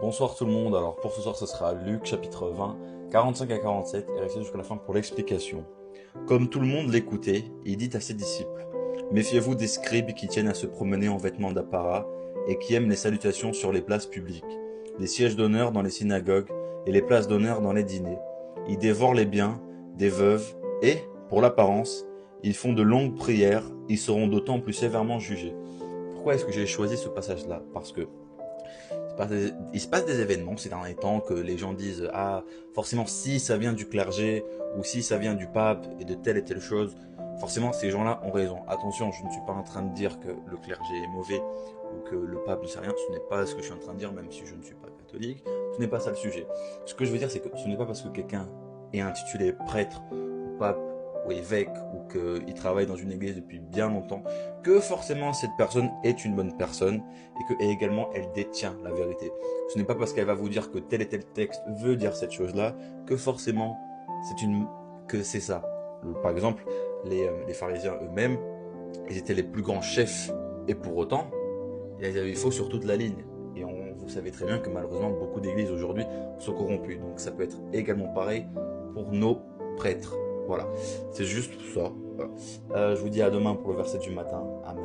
Bonsoir tout le monde, alors pour ce soir ce sera Luc chapitre 20, 45 à 47 et restez jusqu'à la fin pour l'explication. Comme tout le monde l'écoutait, il dit à ses disciples: Méfiez-vous des scribes qui tiennent à se promener en vêtements d'apparat et qui aiment les salutations sur les places publiques, les sièges d'honneur dans les synagogues et les places d'honneur dans les dîners. Ils dévorent les biens des veuves et, pour l'apparence, ils font de longues prières, ils seront d'autant plus sévèrement jugés. Pourquoi est-ce que j'ai choisi ce passage-là? Parce que il se passe des événements ces derniers temps que les gens disent: ah, forcément, si ça vient du clergé ou si ça vient du pape et telle chose, forcément ces gens-là ont raison. Attention, je ne suis pas en train de dire que le clergé est mauvais ou que le pape ne sait rien, ce n'est pas ce que je suis en train de dire, même si je ne suis pas catholique, ce n'est pas ça le sujet. Ce que je veux dire, c'est que ce n'est pas parce que quelqu'un est intitulé prêtre ou pape ou évêque ou qu'il travaille dans une église depuis bien longtemps que forcément cette personne est une bonne personne et que et également elle détient la vérité. Ce n'est pas parce qu'elle va vous dire que tel et tel texte veut dire cette chose-là que forcément c'est ça. Par exemple, les pharisiens eux-mêmes, ils étaient les plus grands chefs et pour autant, ils avaient faux sur toute la ligne. Et vous savez très bien que malheureusement beaucoup d'églises aujourd'hui sont corrompues. Donc ça peut être également pareil pour nos prêtres. Voilà, c'est juste ça. Voilà. Je vous dis à demain pour le verset du matin. Amen.